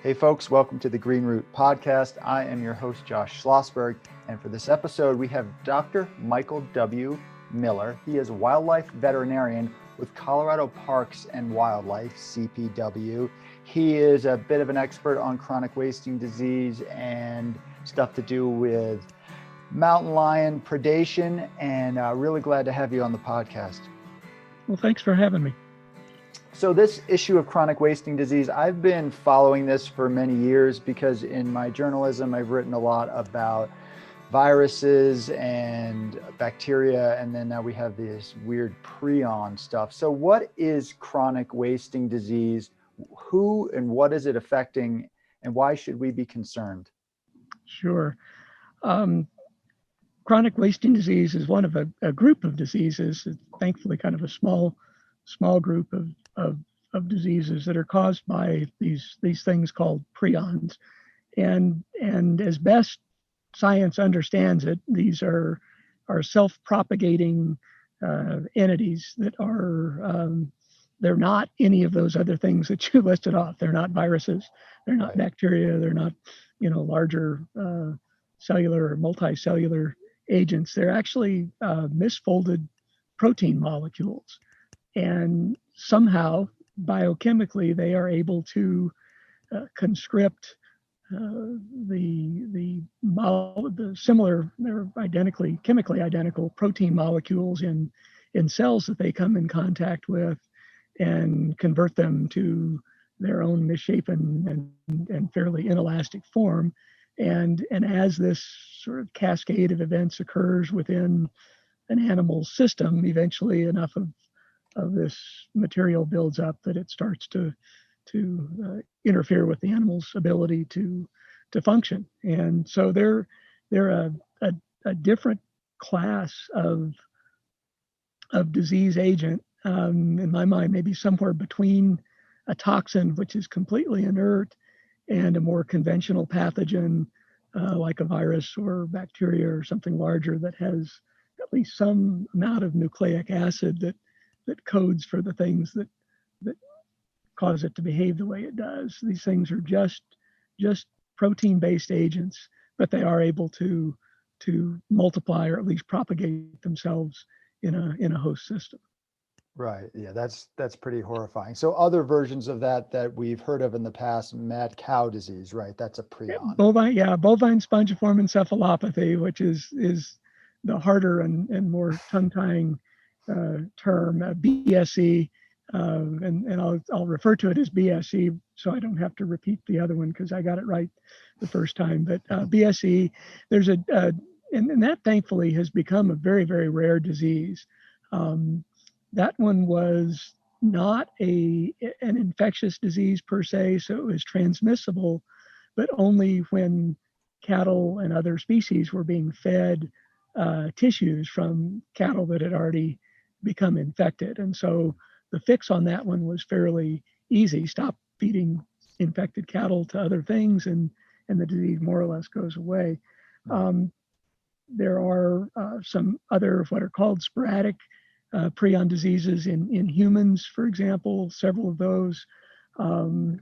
Hey folks, welcome to the Green Root Podcast. I am your host, Josh Schlossberg, and for this episode, we have Dr. Michael W. Miller. He is a wildlife veterinarian with Colorado Parks and Wildlife, CPW. He is a bit of an expert on chronic wasting disease and stuff to do with mountain lion predation, and really glad to have you on the podcast. Well, thanks for having me. So this issue of chronic wasting disease, I've been following this for many years because in my journalism, I've written a lot about viruses and bacteria, and then now we have this weird prion stuff. So what is chronic wasting disease? Who and what is it affecting, and why should we be concerned? Sure. Chronic wasting disease is one of a group of diseases. It's thankfully kind of a small group of diseases that are caused by these things called prions. And as best science understands it, these are self-propagating entities that are they're not any of those other things that you listed off. They're not viruses, they're not bacteria, they're not larger cellular or multicellular agents. They're actually misfolded protein molecules. And somehow, biochemically, they are able to conscript the similar, they're chemically identical protein molecules in cells that they come in contact with and convert them to their own misshapen and fairly inelastic form. And as this sort of cascade of events occurs within an animal's system, eventually enough of this material builds up that it starts to interfere with the animal's ability to function. And so they're a different class of disease agent, in my mind, maybe somewhere between a toxin, which is completely inert, and a more conventional pathogen, like a virus or bacteria or something larger that has at least some amount of nucleic acid that codes for the things that cause it to behave the way it does. These things are just protein-based agents, but they are able to multiply or at least propagate themselves in a host system. Right. Yeah, that's pretty horrifying. So other versions of that we've heard of in the past, mad cow disease, right? That's a prion. Bovine spongiform encephalopathy, which is the harder and more tongue-tying term, BSE, and I'll refer to it as BSE so I don't have to repeat the other one because I got it right the first time. But BSE, there's and that thankfully has become a very, very rare disease. That one was not an infectious disease per se, so it was transmissible, but only when cattle and other species were being fed tissues from cattle that had already become infected. And so the fix on that one was fairly easy. Stop feeding infected cattle to other things and the disease more or less goes away. There are some other what are called sporadic prion diseases in humans, for example, several of those. And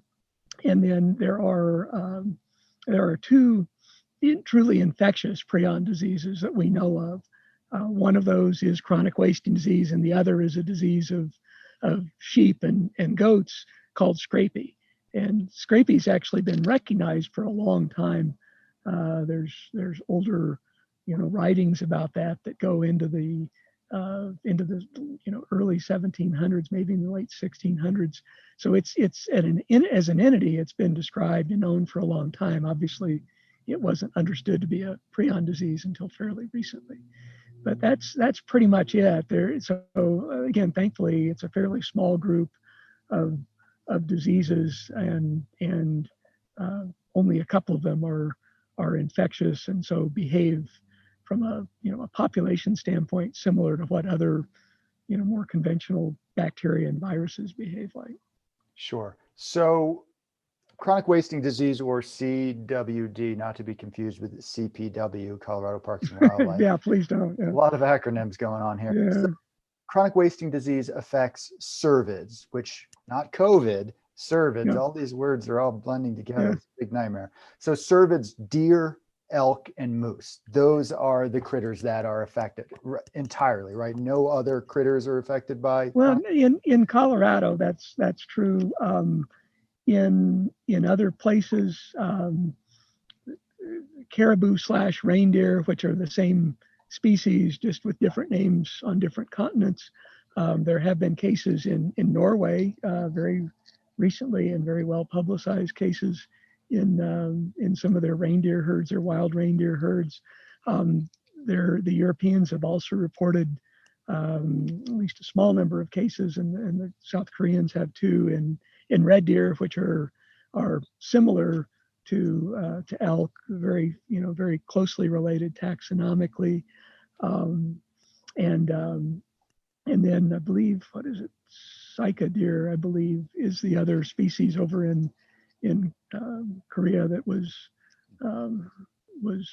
then there are two truly infectious prion diseases that we know of. One of those is chronic wasting disease, and the other is a disease of sheep and goats called scrapie. And scrapie's actually been recognized for a long time. There's older, writings about that go into the early 1700s, maybe in the late 1600s. So it's as an entity, it's been described and known for a long time. Obviously, it wasn't understood to be a prion disease until fairly recently. But that's pretty much it. So again, thankfully, it's a fairly small group of diseases, and only a couple of them are infectious, and so behave from a population standpoint similar to what other more conventional bacteria and viruses behave like. Sure. So chronic wasting disease, or CWD, not to be confused with CPW, Colorado Parks and Wildlife. Yeah, please don't. Yeah. A lot of acronyms going on here. Yeah. So chronic wasting disease affects cervids, which, not COVID, Cervids, Yeah. all these words are all blending together. Yeah. It's a big nightmare. So cervids, deer, elk, and moose. Those are the critters that are affected entirely, right? No other critters are affected by Well, chronic. in Colorado, that's true. In other places, caribou / reindeer, which are the same species, just with different names on different continents. There have been cases in Norway very recently, and very well publicized cases in some of their reindeer herds or wild reindeer herds. The Europeans have also reported at least a small number of cases, and the South Koreans have too, in red deer, which are similar to elk, very closely related taxonomically, um, and then I believe, what is it, Sika deer, I believe, is the other species over in Korea that um, was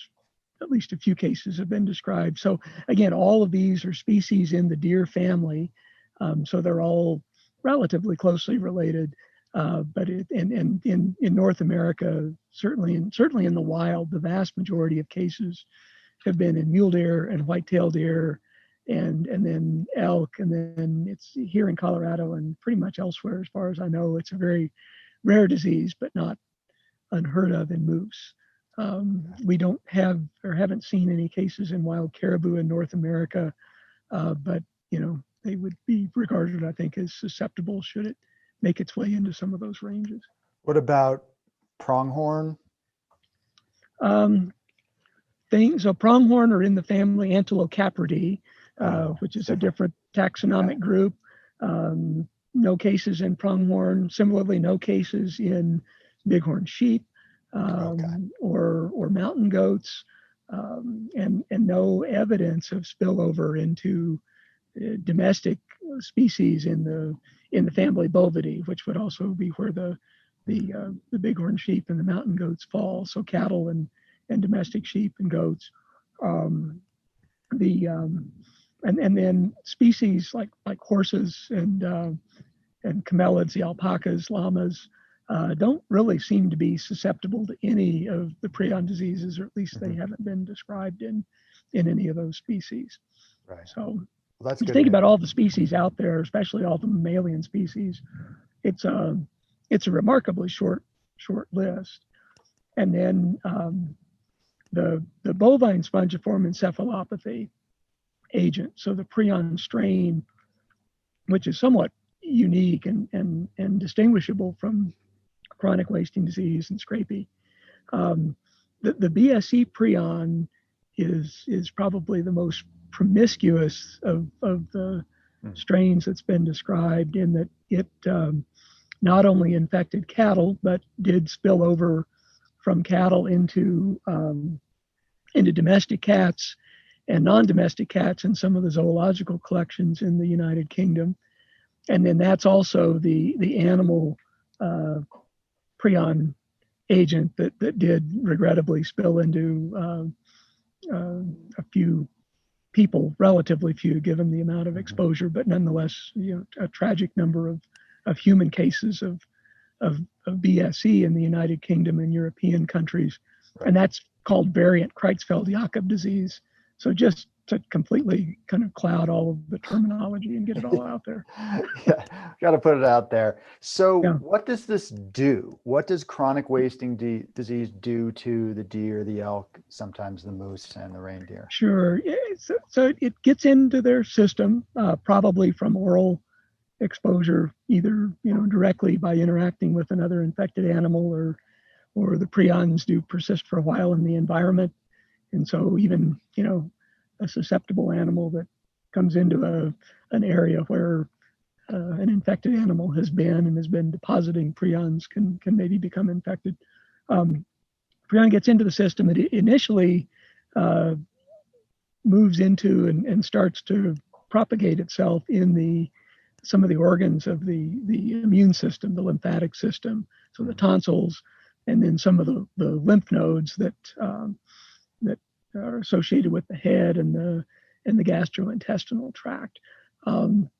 at least a few cases have been described. So again, all of these are species in the deer family, so they're all relatively closely related. But in North America, certainly in the wild, the vast majority of cases have been in mule deer and white-tailed deer, and then elk, and then it's here in Colorado and pretty much elsewhere, as far as I know. It's a very rare disease, but not unheard of in moose. We don't have or haven't seen any cases in wild caribou in North America, but they would be regarded, I think, as susceptible should it make its way into some of those ranges. What about pronghorn? So pronghorn are in the family Antilocapridae, which is a different taxonomic group. No cases in pronghorn. Similarly, no cases in bighorn sheep or mountain goats, and no evidence of spillover into domestic species in the family Bovidae, which would also be where the bighorn sheep and the mountain goats fall. So cattle and domestic sheep and goats. And then species like horses and camelids, the alpacas, llamas, don't really seem to be susceptible to any of the prion diseases, or at least they haven't been described in any of those species. Right. So That's if you good. think about all the species out there, especially all the mammalian species, it's a remarkably short list. And then the bovine spongiform encephalopathy agent, so the prion strain, which is somewhat unique and distinguishable from chronic wasting disease and scrapie. The BSE prion is probably the most promiscuous of the strains that's been described, in that it not only infected cattle, but did spill over from cattle into domestic cats and non-domestic cats in some of the zoological collections in the United Kingdom. And then that's also the animal prion agent that did regrettably spill into a few people, relatively few given the amount of exposure, but nonetheless, a tragic number of human cases of BSE in the United Kingdom and European countries. Right. And that's called variant Creutzfeldt-Jakob disease. So just to completely kind of cloud all of the terminology and get it all out there. Yeah, got to put it out there. So What does this do? What does chronic wasting disease do to the deer, the elk, sometimes the moose and the reindeer? Sure. So it gets into their system, probably from oral exposure, either directly by interacting with another infected animal, or the prions do persist for a while in the environment. And so even a susceptible animal that comes into an area where an infected animal has been depositing prions can maybe become infected. Prion gets into the system. It initially moves into and starts to propagate itself in some of the organs of the immune system, the lymphatic system, so the tonsils, and then some of the lymph nodes that are associated with the head and the gastrointestinal tract. And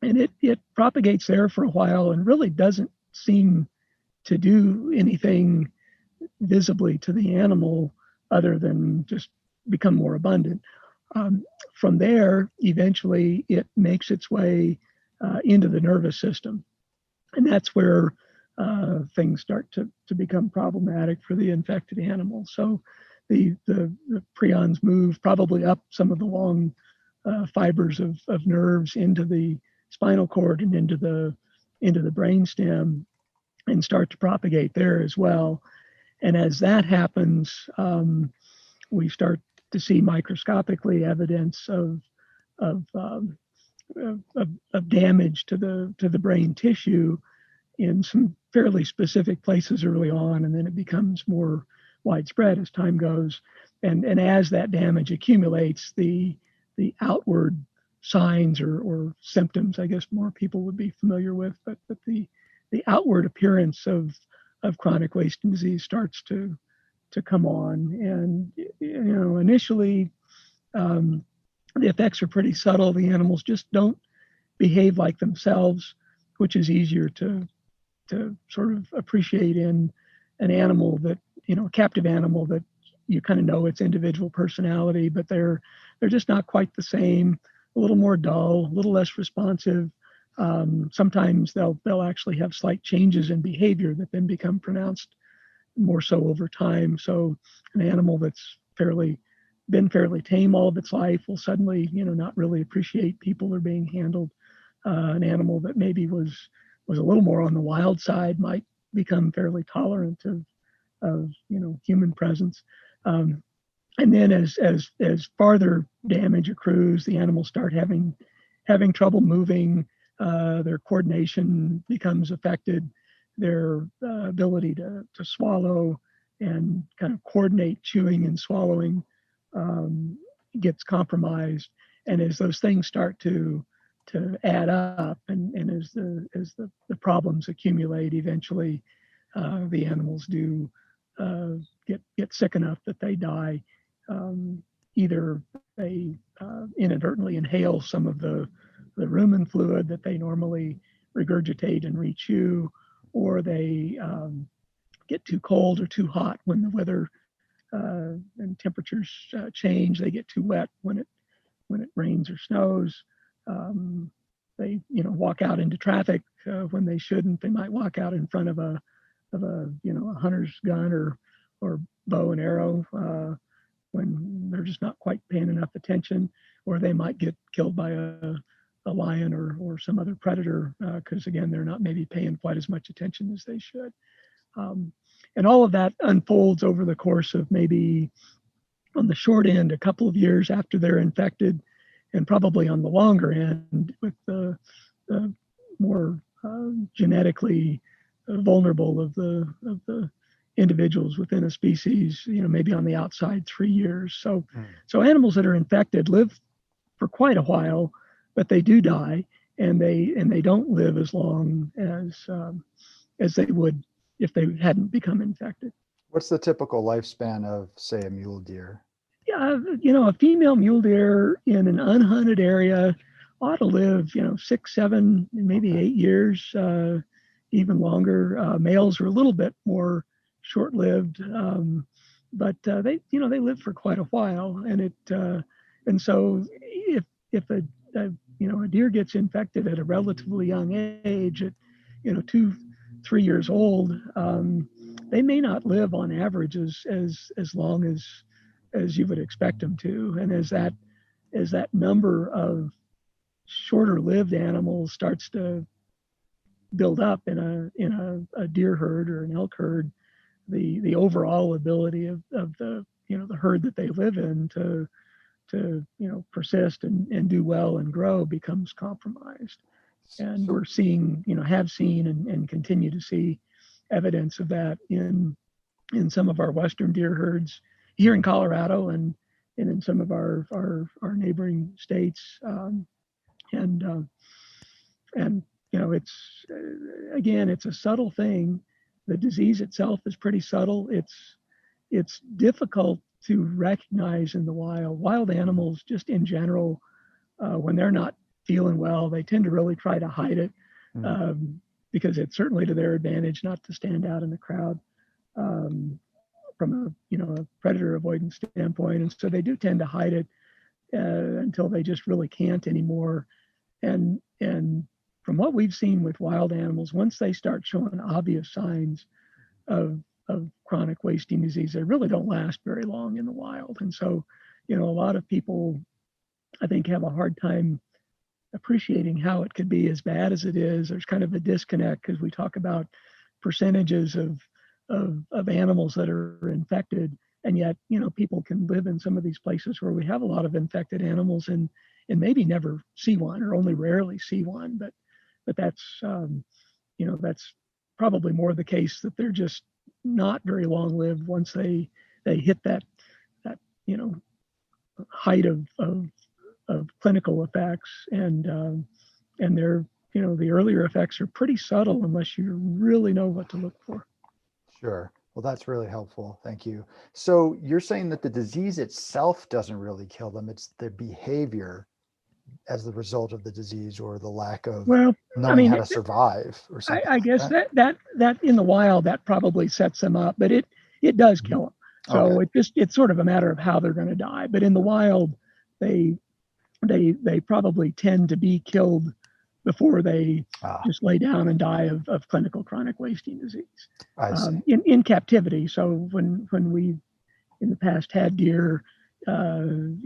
it propagates there for a while and really doesn't seem to do anything visibly to the animal other than just become more abundant. From there, eventually it makes its way into the nervous system. And that's where things start to become problematic for the infected animal. So the prions move probably up some of the long fibers of nerves into the spinal cord and into the brainstem and start to propagate there as well. And as that happens, we start to see microscopically evidence of damage to the brain tissue in some fairly specific places early on, and then it becomes more widespread as time goes. And as that damage accumulates, the outward signs or symptoms, I guess more people would be familiar with, but the outward appearance of chronic wasting disease starts to come on. And initially the effects are pretty subtle. The animals just don't behave like themselves, which is easier to sort of appreciate in an animal that, a captive animal that you kind of know its individual personality, but they're just not quite the same, a little more dull, a little less responsive. Sometimes they'll actually have slight changes in behavior that then become pronounced more so over time. So an animal that's been fairly tame all of its life will suddenly, not really appreciate people or being handled. An animal that maybe was a little more on the wild side might become fairly tolerant of human presence. And then as farther damage accrues, the animals start having trouble moving. Their coordination becomes affected. Their ability to swallow and kind of coordinate chewing and swallowing gets compromised. And as those things start to add up, and as the problems accumulate, eventually the animals do get sick enough that they die. Either they inadvertently inhale some of the rumen fluid that they normally regurgitate and rechew, or they get too cold or too hot when the weather and temperatures change. They get too wet when it rains or snows. They walk out into traffic when they shouldn't. They might walk out in front of a hunter's gun or bow and arrow when they're just not quite paying enough attention, or they might get killed by a lion or some other predator because again they're not maybe paying quite as much attention as they should. And all of that unfolds over the course of maybe, on the short end, a couple of years after they're infected, and probably on the longer end with the more genetically vulnerable of the individuals within a species, maybe on the outside 3 years. So animals that are infected live for quite a while, but they do die, and they don't live as long as they would if they hadn't become infected. What's the typical lifespan of, say, a mule deer? Yeah, a female mule deer in an unhunted area ought to live, 6, 7, maybe 8 years, even longer. Males are a little bit more short-lived, but they live for quite a while. And so if a deer gets infected at a relatively young age, at 2, 3 years old, they may not live on average as long as you would expect them to. And as that number of shorter lived animals starts to build up in a deer herd or an elk herd, the overall ability of the herd that they live in to persist and do well and grow becomes compromised. And we're seeing, have seen and continue to see evidence of that in some of our western deer herds here in Colorado and in some of our neighboring states. It's again, it's a subtle thing. The disease itself is pretty subtle. It's difficult to recognize in the wild. Wild animals, just in general, when they're not feeling well, they tend to really try to hide it. because it's certainly to their advantage not to stand out in the crowd from a predator avoidance standpoint. And so they do tend to hide it until they just really can't anymore. And from what we've seen with wild animals, once they start showing obvious signs of chronic wasting disease, they really don't last very long in the wild. And so, a lot of people, I think, have a hard time appreciating how it could be as bad as it is. There's kind of a disconnect because we talk about percentages of animals that are infected, and yet people can live in some of these places where we have a lot of infected animals and maybe never see one or only rarely see one. But that's that's probably more the case that they're just not very long lived once they hit that height of clinical effects, and they're the earlier effects are pretty subtle unless you really know what to look for. Sure. Well, that's really helpful. Thank you. So you're saying that the disease itself doesn't really kill them. It's the behavior as the result of the disease or the lack of knowing how to survive or something. I guess that in the wild, that probably sets them up, but it does kill them. So it's sort of a matter of how they're going to die. But in the wild, they probably tend to be killed before they just lay down and die of clinical chronic wasting disease in captivity. So when we in the past had deer on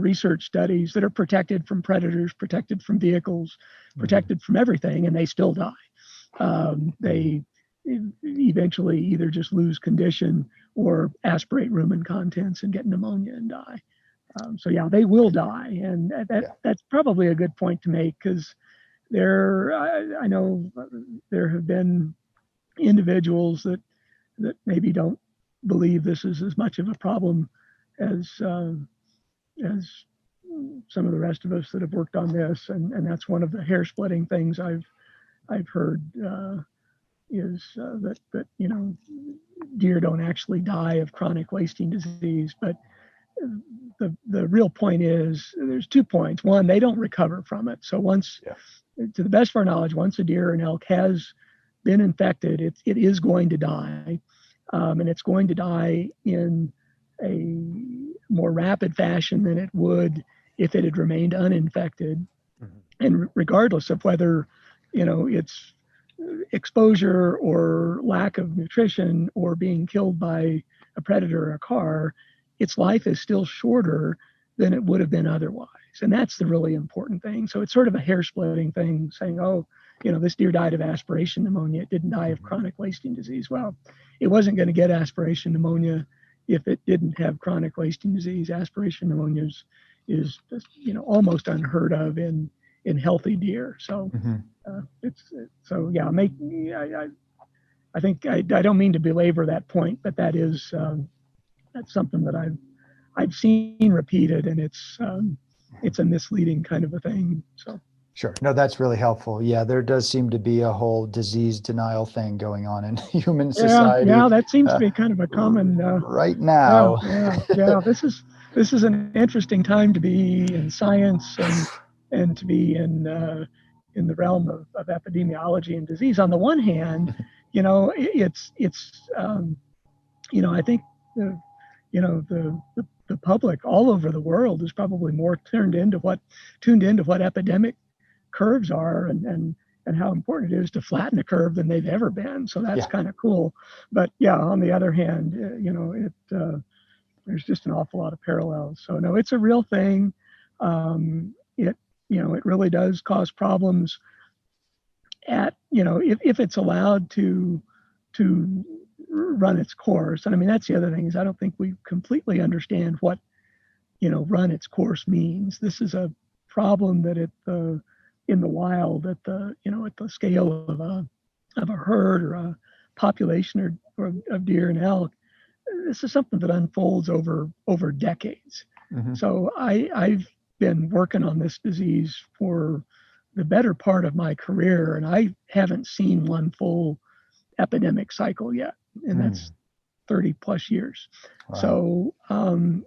research studies that are protected from predators, protected from vehicles, protected from everything, and they still die. They eventually either just lose condition or aspirate rumen contents and get pneumonia and die. So they will die, and that's probably a good point to make, because I know there have been individuals that maybe don't believe this is as much of a problem as some of the rest of us that have worked on this, and that's one of the hair splitting things I've heard is that deer don't actually die of chronic wasting disease, but the real point is there's 2 points. One, they don't recover from it. So once, to the best of our knowledge, once a deer or an elk has been infected, it is going to die, and it's going to die in a more rapid fashion than it would if it had remained uninfected. And regardless of whether it's exposure or lack of nutrition or being killed by a predator or a car, its life is still shorter than it would have been otherwise. And that's the really important thing. So it's sort of a hair splitting thing saying, this deer died of aspiration pneumonia. It didn't die of chronic wasting disease. Well, it wasn't going to get aspiration pneumonia if it didn't have chronic wasting disease. Aspiration pneumonia is almost unheard of in healthy deer. So I think I don't mean to belabor that point, but that is that's something that I've seen repeated, and it's a misleading kind of a thing. So sure, no, that's really helpful. Yeah, there does seem to be a whole disease denial thing going on in human society. Yeah, that seems to be kind of a common right now. Yeah. This is an interesting time to be in science and to be in the realm of epidemiology and disease. On the one hand, it's I think the public all over the world is probably more tuned into what epidemic curves are and how important it is to flatten a curve than they've ever been. So that's kind of cool. But on the other hand, there's just an awful lot of parallels. So no, it's a real thing. It really does cause problems if it's allowed to run its course. And I mean, that's the other thing, is I don't think we completely understand what run its course means. This is a problem that in the wild, at the scale of a herd or a population or of deer and elk, this is something that unfolds over decades. So I've been working on this disease for the better part of my career, and I haven't seen one full epidemic cycle yet, and that's 30 plus years. Wow.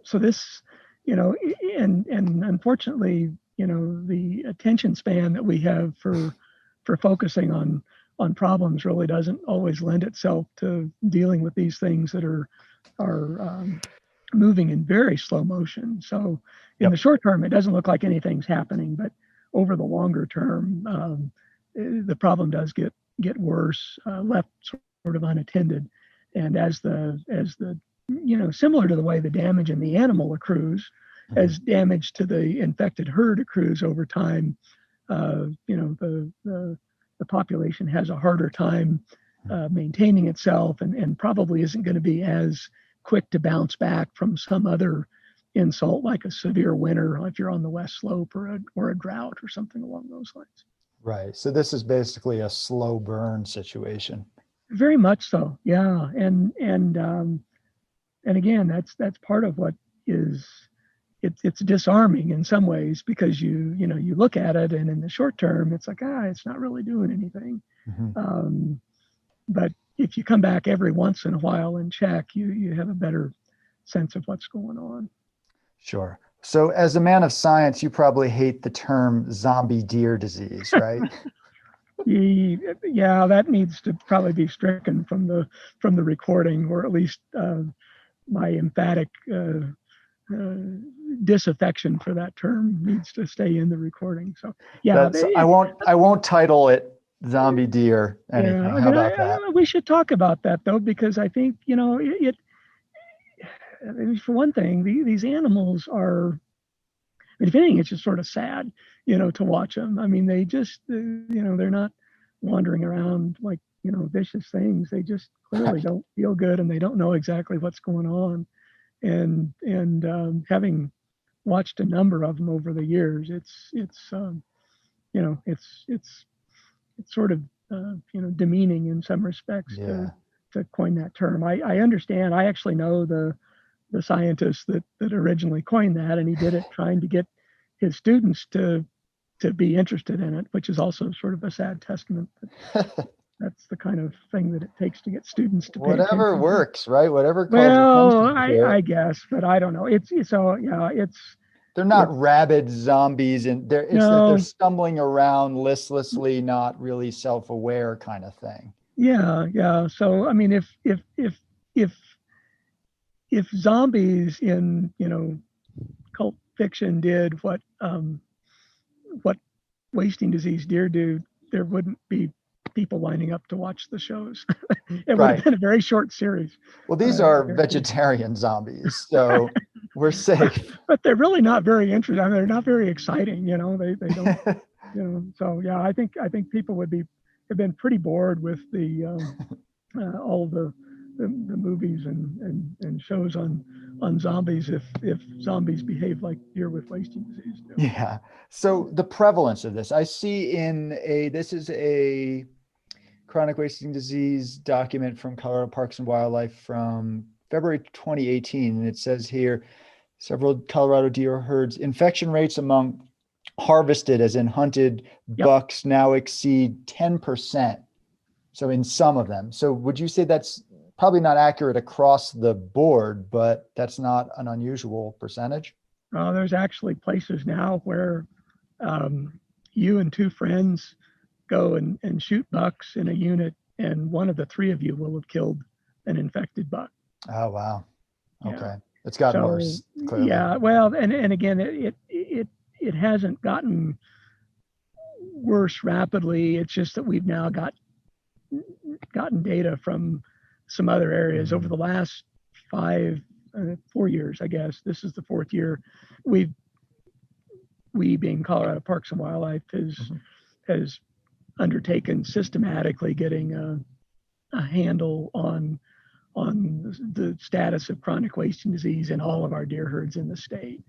So this, and unfortunately, the attention span that we have for for focusing on problems really doesn't always lend itself to dealing with these things that are moving in very slow motion. So in the short term, it doesn't look like anything's happening, but over the longer term, the problem does get worse, left sort of unattended. And as the similar to the way the damage in the animal accrues, as damage to the infected herd accrues over time, the population has a harder time maintaining itself, and probably isn't going to be as quick to bounce back from some other insult like a severe winter if you're on the west slope, or a drought or something along those lines. Right. So this is basically a slow burn situation. Very much so, yeah. And again, that's part of what is it's disarming in some ways, because you look at it, and in the short term it's like, it's not really doing anything. But if you come back every once in a while and check, you have a better sense of what's going on. Sure. So as a man of science, you probably hate the term zombie deer disease, right? Yeah, that needs to probably be stricken from the recording, or at least my emphatic disaffection for that term needs to stay in the recording. So yeah, I won't title it zombie deer anything. Yeah, How about that? we should talk about that though, because I think for one thing, these animals are. If anything, it's just sort of sad, to watch them. I mean, they just, they're not wandering around like, vicious things. They just clearly don't feel good, and they don't know exactly what's going on. And having watched a number of them over the years, it's sort of, demeaning in some respects to coin that term. I understand. I actually know the scientist that originally coined that, and he did it trying to get his students to be interested in it, which is also sort of a sad testament that that's the kind of thing that it takes to get students to pay whatever attention. Works, right? Whatever calls well attention to I guess, but I don't know, they're not rabid zombies, and it's that they're stumbling around listlessly, not really self-aware kind of thing. Yeah. So I mean, if zombies in cult fiction did what wasting disease deer do, there wouldn't be people lining up to watch the shows. It would have been a very short series. Well, these are vegetarian zombies, so we're safe. But they're really not very interesting. I mean, they're not very exciting. They don't. So yeah, I think people have been pretty bored with the all the movies and shows on zombies if zombies behave like deer with wasting disease do. Yeah. So the prevalence of this, I see this is a chronic wasting disease document from Colorado Parks and Wildlife from February 2018. And it says here, several Colorado deer herds, infection rates among harvested, as in hunted bucks, now exceed 10%. So in some of them. So would you say that's probably not accurate across the board, but that's not an unusual percentage? There's actually places now where you and two friends go and shoot bucks in a unit, and one of the three of you will have killed an infected buck. Oh, wow. Okay. Yeah. It's gotten worse. Clearly. Yeah. Well, and again, it hasn't gotten worse rapidly. It's just that we've now gotten data from some other areas over the last 4 years, I guess. This is the fourth year. We being Colorado Parks and Wildlife has undertaken systematically getting a handle on the status of chronic wasting disease in all of our deer herds in the state.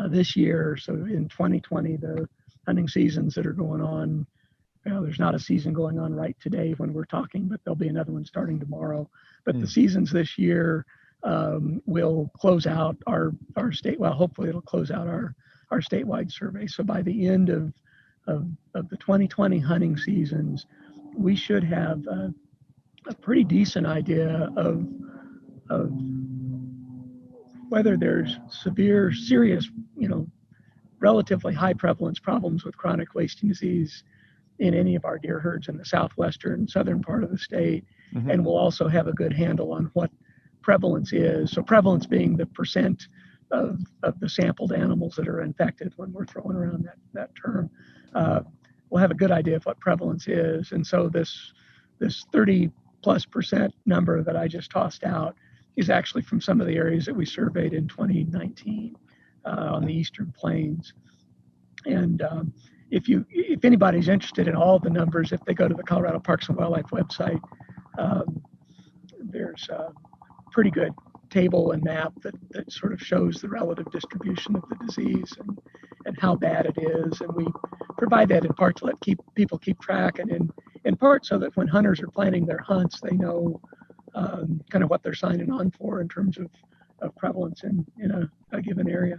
This year, so in 2020, the hunting seasons that are going on, there's not a season going on right today when we're talking, but there'll be another one starting tomorrow. But the seasons this year will close out our state. Well, hopefully it'll close out our statewide survey. So by the end of the 2020 hunting seasons, we should have a pretty decent idea of whether there's serious, relatively high prevalence problems with chronic wasting disease in any of our deer herds in the southwestern, southern part of the state. Mm-hmm. And we'll also have a good handle on what prevalence is. So prevalence being the percent of the sampled animals that are infected when we're throwing around that term. We'll have a good idea of what prevalence is. And so this 30+% number that I just tossed out is actually from some of the areas that we surveyed in 2019 on the Eastern Plains. And if anybody's interested in all the numbers, if they go to the Colorado Parks and Wildlife website, there's a pretty good table and map that sort of shows the relative distribution of the disease and how bad it is. And we provide that in part to let people keep track, and in part so that when hunters are planning their hunts, they know kind of what they're signing on for in terms of prevalence in a given area.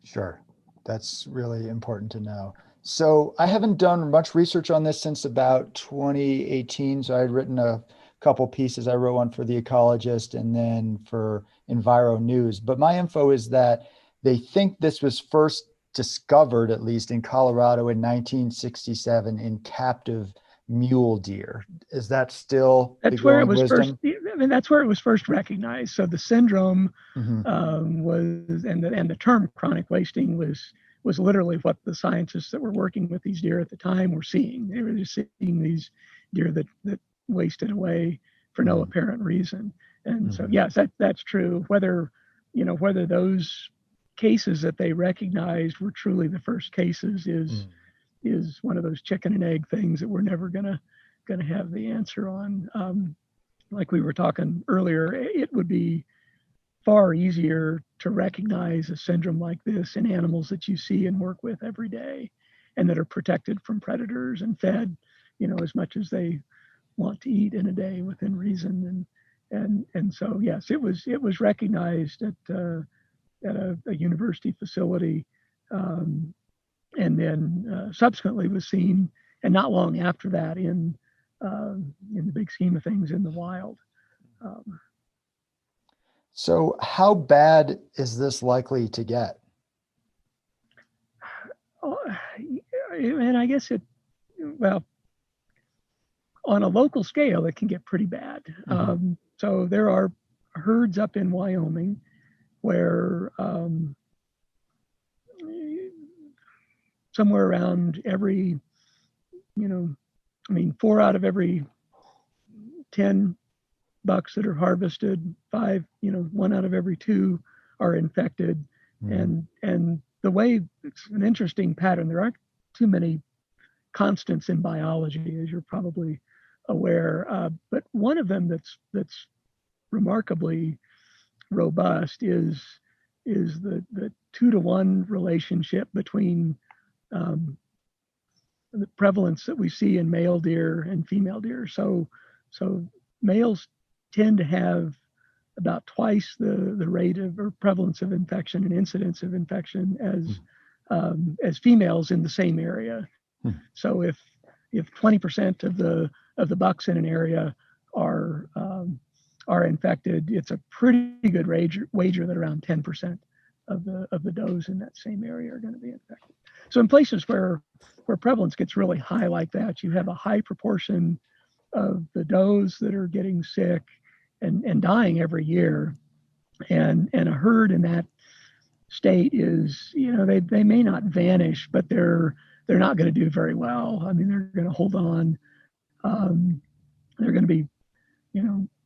Sure. That's really important to know. So I haven't done much research on this since about 2018. So I'd written a couple pieces. I wrote one for The Ecologist and then for Enviro News. But my info is that they think this was first discovered, at least in Colorado in 1967, in captive mule deer. Is that still that's where it was wisdom? first? I mean, that's where it was first recognized. So the syndrome was, and the term chronic wasting was literally what the scientists that were working with these deer at the time were seeing. They were just seeing these deer that wasted away for no apparent reason. And so, yes, that's true. Whether those cases that they recognized were truly the first cases is one of those chicken and egg things that we're never gonna have the answer on. Like we were talking earlier, it would be far easier to recognize a syndrome like this in animals that you see and work with every day and that are protected from predators and fed, as much as they want to eat in a day within reason. And so, yes, it was recognized at a university facility, and then subsequently was seen, and not long after that in the big scheme of things in the wild. So how bad is this likely to get? And I guess on a local scale, it can get pretty bad. So there are herds up in Wyoming where somewhere around every, 4 out of every 10 bucks that are harvested, 1 out of every 2 are infected. And the way, it's an interesting pattern. There aren't too many constants in biology, as you're probably aware. But one of them that's remarkably robust is the 2-to-1 relationship between the prevalence that we see in male deer and female deer. So males tend to have about twice the rate of or prevalence of infection and incidence of infection as females in the same area. So if 20% of the bucks in an area are infected, it's a pretty good wager that around 10% of the does in that same area are going to be infected. So in places where prevalence gets really high like that, you have a high proportion of the does that are getting sick and dying every year, and a herd in that state is, they may not vanish, but they're not going to do very well. I mean, they're going to hold on. They're going to be,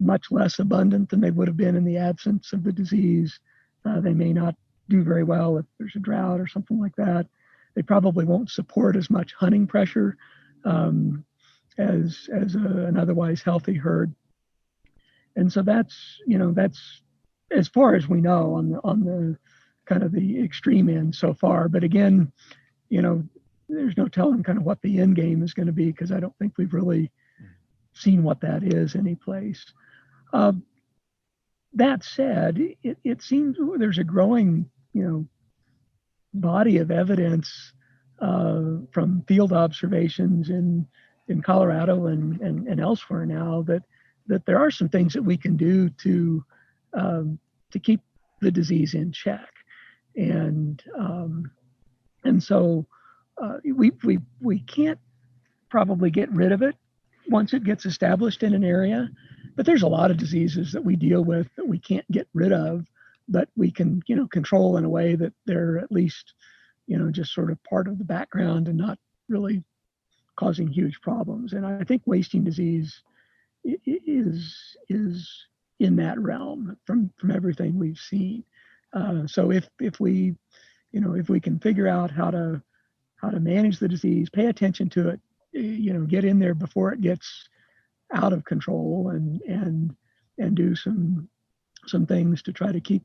much less abundant than they would have been in the absence of the disease. They may not do very well if there's a drought or something like that. They probably won't support as much hunting pressure as an otherwise healthy herd. And so that's as far as we know on the kind of the extreme end so far. But again, there's no telling kind of what the end game is going to be, because I don't think we've really seen what that is any place. That said, it seems there's a growing, body of evidence from field observations in Colorado and elsewhere now that there are some things that we can do to keep the disease in check, and so we can't probably get rid of it once it gets established in an area. But there's a lot of diseases that we deal with that we can't get rid of, but we can, control in a way that they're at least, just sort of part of the background and not really causing huge problems. And I think wasting disease is in that realm from everything we've seen. So if we can figure out how to manage the disease, pay attention to it, get in there before it gets out of control, and do some things to try to keep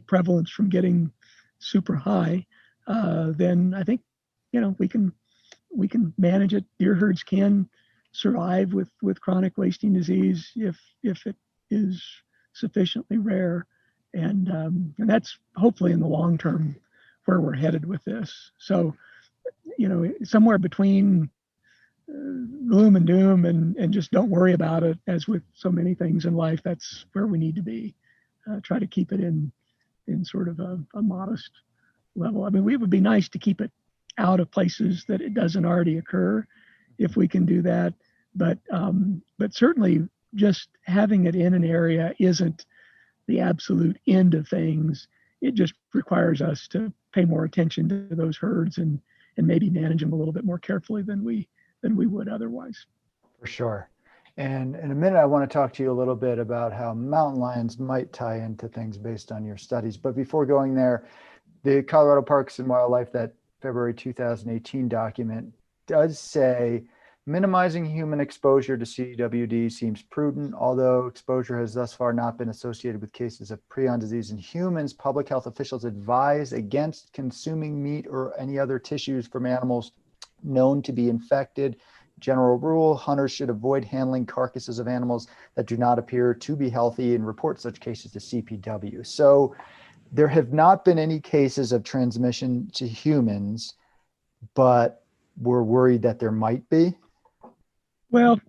prevalence from getting super high, then I think we can manage it. Deer herds can survive with chronic wasting disease if it is sufficiently rare, and that's hopefully in the long term where we're headed with this. So, somewhere between gloom and doom and just don't worry about it, as with so many things in life, that's where we need to be. Try to keep it in sort of a modest level. I mean, it would be nice to keep it out of places that it doesn't already occur, if we can do that. But certainly just having it in an area isn't the absolute end of things. It just requires us to pay more attention to those herds and maybe manage them a little bit more carefully than we would otherwise. For sure. And in a minute, I want to talk to you a little bit about how mountain lions might tie into things based on your studies. But before going there, the Colorado Parks and Wildlife, that February 2018 document, does say minimizing human exposure to CWD seems prudent. Although exposure has thus far not been associated with cases of prion disease in humans, public health officials advise against consuming meat or any other tissues from animals known to be infected. General rule: hunters should avoid handling carcasses of animals that do not appear to be healthy and report such cases to CPW. So there have not been any cases of transmission to humans, but we're worried that there might be. Well,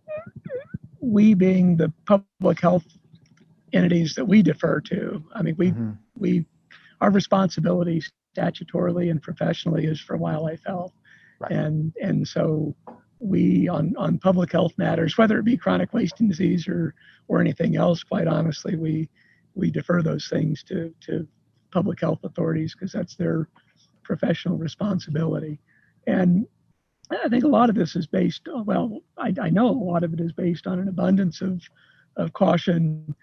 we being the public health entities that we defer to, I mean, our responsibility statutorily and professionally is for wildlife health. Right. And so we, on public health matters, whether it be chronic wasting disease or anything else, quite honestly, we defer those things to public health authorities, because that's their professional responsibility. And I think a lot of this is based, I know a lot of it is based on an abundance of caution,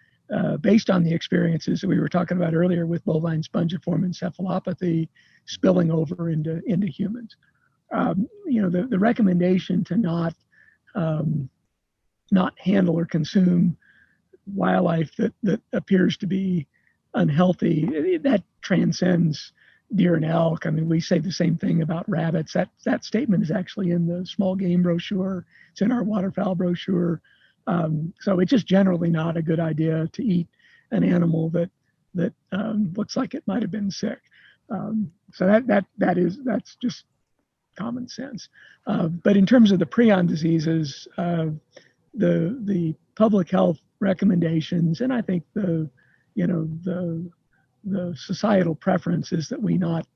based on the experiences that we were talking about earlier with bovine spongiform encephalopathy spilling over into humans. The recommendation to not handle or consume wildlife that appears to be unhealthy, that transcends deer and elk. I mean, we say the same thing about rabbits. That statement is actually in the small game brochure. It's in our waterfowl brochure. So it's just generally not a good idea to eat an animal that looks like it might have been sick. So that's just common sense. But in terms of the prion diseases, the public health recommendations, and I think the societal preference is that we not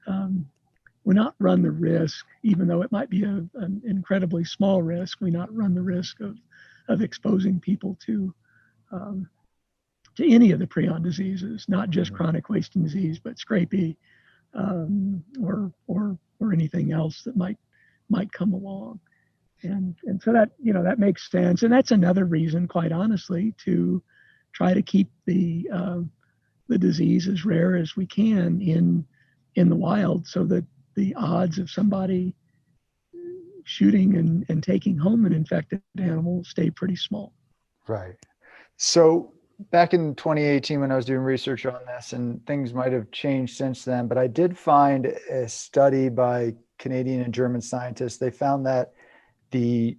run the risk, even though it might be an incredibly small risk, we not run the risk of exposing people to any of the prion diseases, not just chronic wasting disease, but scrapie, or anything else that might come along. And so that makes sense. And that's another reason, quite honestly, to try to keep the disease as rare as we can in the wild, so that the odds of somebody shooting and taking home an infected animal stay pretty small. Right. So back in 2018, when I was doing research on this, and things might have changed since then, but I did find a study by Canadian and German scientists. They found that the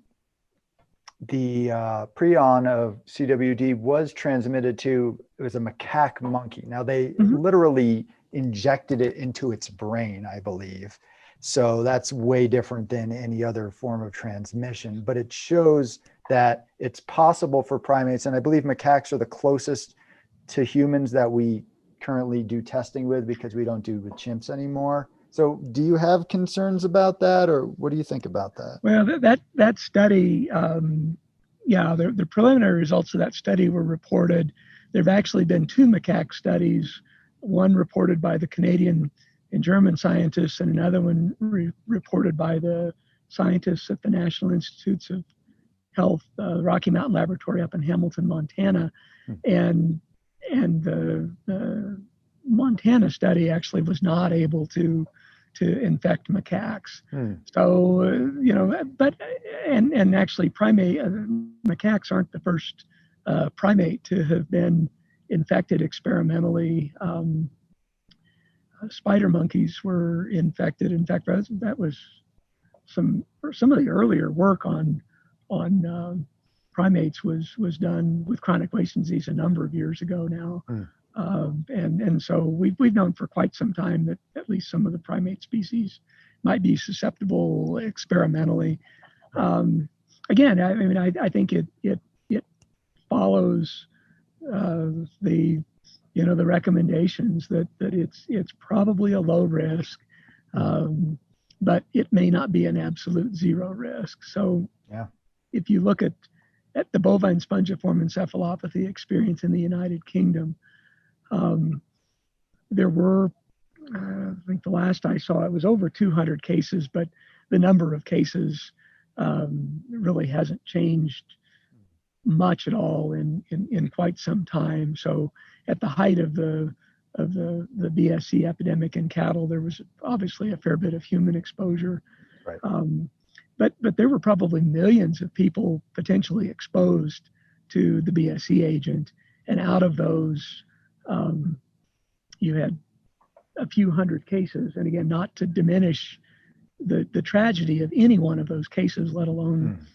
prion of CWD was transmitted it was a macaque monkey. Now they literally injected it into its brain, I believe. So that's way different than any other form of transmission, but it shows that it's possible for primates. And I believe macaques are the closest to humans that we currently do testing with, because we don't do with chimps anymore. So do you have concerns about that, or what do you think about that? Well, that study, the preliminary results of that study were reported. There have actually been two macaque studies, one reported by the Canadian and German scientists, and another one reported by the scientists at the National Institutes of Health, Rocky Mountain Laboratory up in Hamilton, Montana, and the Montana study actually was not able to infect macaques. So and actually macaques aren't the first primate to have been infected experimentally. Spider monkeys were infected. In fact, that was some of the earlier work on primates was done with chronic wasting disease a number of years ago now. And so we've known for quite some time that at least some of the primate species might be susceptible experimentally. Again, I think it follows the recommendations that it's probably a low risk, but it may not be an absolute zero risk. So if you look at the bovine spongiform encephalopathy experience in the United Kingdom, there were, I think the last I saw, it was over 200 cases, but the number of cases really hasn't changed much at all in quite some time. So at the height of the BSE epidemic in cattle, there was obviously a fair bit of human exposure. Right. But there were probably millions of people potentially exposed to the BSE agent, and out of those, you had a few hundred cases. And again, not to diminish the tragedy of any one of those cases, let alone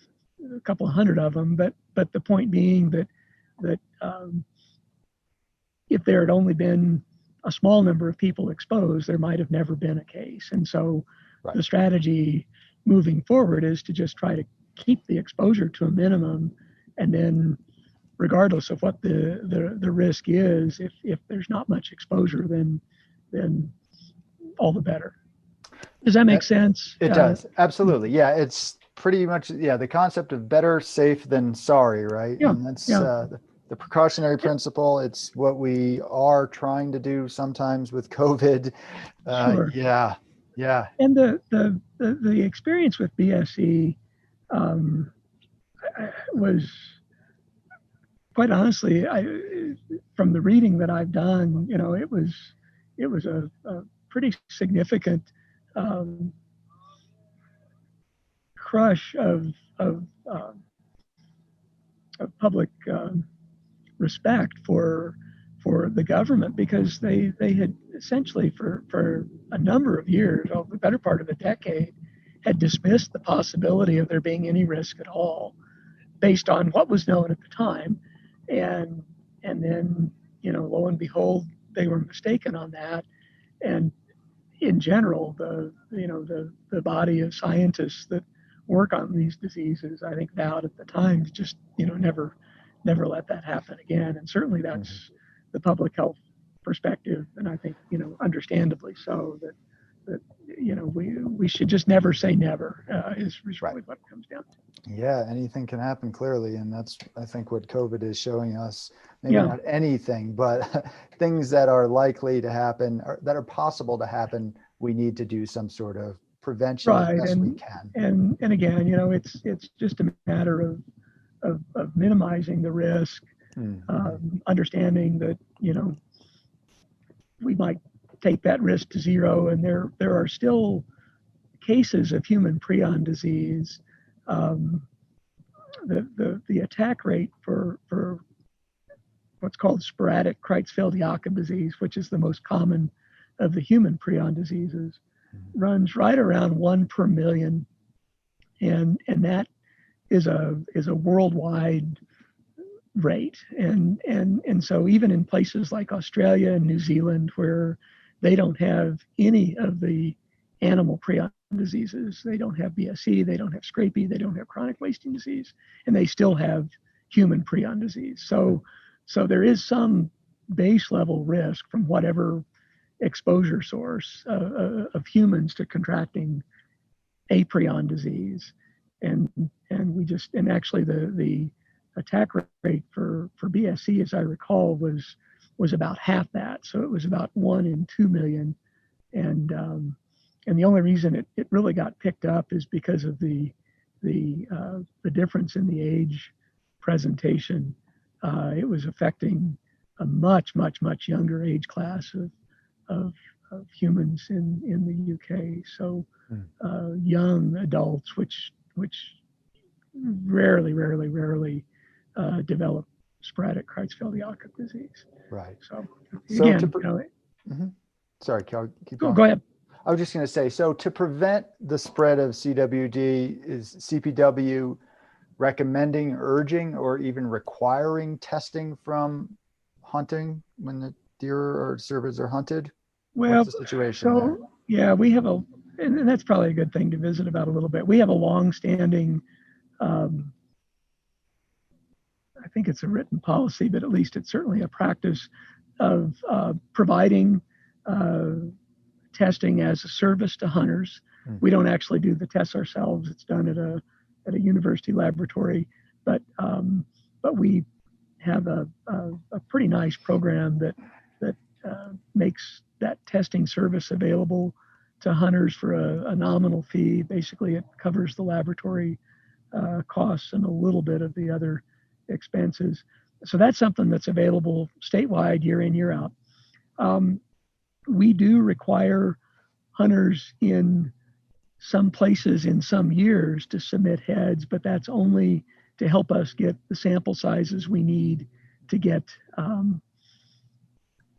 a couple of hundred of them, but the point being that if there had only been a small number of people exposed, there might have never been a case. And so the strategy moving forward is to just try to keep the exposure to a minimum, and then regardless of what the risk is, if there's not much exposure, then all the better. Does that make sense? It does. Absolutely. Yeah. It's pretty much, the concept of better safe than sorry, right? Yeah. And that's the precautionary principle. It's what we are trying to do sometimes with COVID. Sure. Yeah. And the experience with BSE was, quite honestly, from the reading that I've done, it was a pretty significant crush of public respect for the government, because they had essentially for a number of years, over the better part of a decade, had dismissed the possibility of there being any risk at all based on what was known at the time. And then, lo and behold, they were mistaken on that. And in general, the body of scientists that work on these diseases, I think, vowed at the time to just, never let that happen again. And certainly that's the public health perspective. And I think, understandably so, that we should just never say never, is really what it comes down to. Yeah, anything can happen, clearly. And that's, I think, what COVID is showing us. Maybe not anything, but things that are likely to happen, or that are possible to happen, we need to do some sort of prevention as best we can. And again, it's just a matter of minimizing the risk, understanding that, we might take that risk to zero, and there are still cases of human prion disease. The attack rate for what's called sporadic Creutzfeldt-Jakob disease, which is the most common of the human prion diseases, runs right around 1 per million, and that is a worldwide rate. And so even in places like Australia and New Zealand, where they don't have any of the animal prion diseases, they don't have BSE, they don't have scrapie, they don't have chronic wasting disease, and they still have human prion disease. So there is some base level risk from whatever exposure source of humans to contracting aprion disease, and actually the attack rate for BSE, as I recall, was about half that. So it was about 1 in 2 million, and the only reason it really got picked up is because of the difference in the age presentation. It was affecting a much younger age class of humans in the UK. So young adults, which rarely develop sporadic Creutzfeldt-Jakob disease. Right. So So again, sorry, Cal, keep go going. ahead. I was just going to say, so to prevent the spread of CWD, is CPW recommending, urging, or even requiring testing from hunting when the deer or cervids are hunted? Well, what's the situation there? Yeah, we have and that's probably a good thing to visit about a little bit. We have a long-standing, I think it's a written policy, but at least it's certainly a practice of providing testing as a service to hunters. We don't actually do the tests ourselves. It's done at a university laboratory, but we have a pretty nice program that makes that testing service available to hunters for a nominal fee. Basically, it covers the laboratory costs and a little bit of the other expenses. So that's something that's available statewide year in, year out. We do require hunters in some places in some years to submit heads, but that's only to help us get the sample sizes we need to get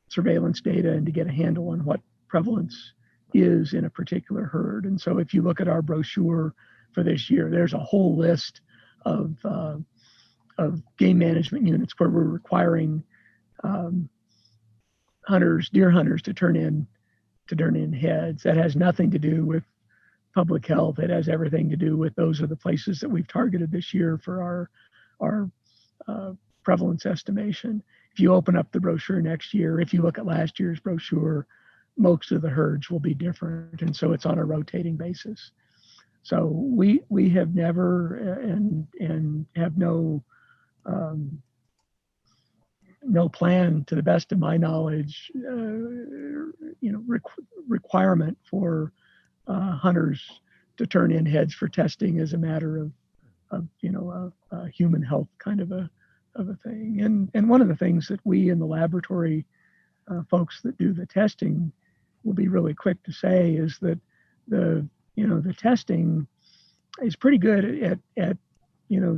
surveillance data and to get a handle on what prevalence is in a particular herd. And so if you look at our brochure for this year, there's a whole list of game management units where we're requiring deer hunters to turn in heads. That has nothing to do with public health. It has everything to do with those are the places that we've targeted this year for our prevalence estimation. If you open up the brochure next year, if you look at last year's brochure, most of the herds will be different. And so it's on a rotating basis. So we have never and have no plan, to the best of my knowledge, requirement for hunters to turn in heads for testing as a matter of human health kind of a thing. And one of the things that we in the laboratory folks that do the testing will be really quick to say is that the testing is pretty good at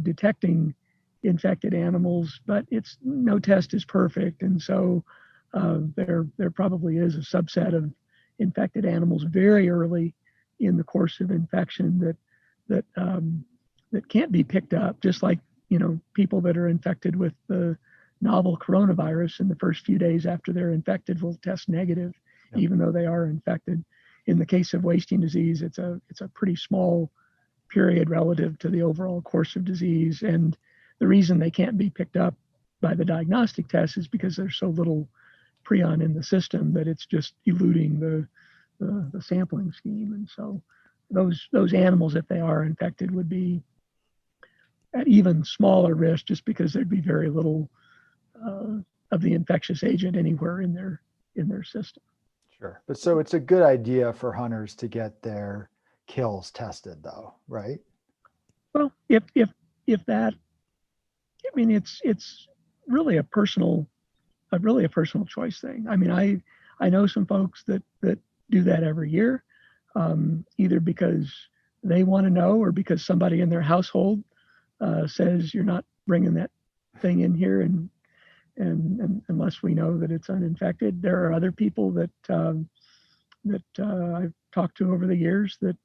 detecting infected animals, but no test is perfect. And so there probably is a subset of infected animals very early in the course of infection that can't be picked up, just like people that are infected with the novel coronavirus in the first few days after they're infected will test negative, even though they are infected. In the case of wasting disease, it's a pretty small period relative to the overall course of disease. And the reason they can't be picked up by the diagnostic test is because there's so little prion in the system that it's just eluding the sampling scheme. And so those animals, if they are infected, would be at even smaller risk just because there'd be very little of the infectious agent anywhere in their system. Sure. But so it's a good idea for hunters to get their kills tested though, right? Well, if that, I mean, it's really a personal choice thing. I mean, I know some folks that do that every year, either because they want to know or because somebody in their household says you're not bringing that thing in here, and unless we know that it's uninfected. There are other people that I've talked to over the years that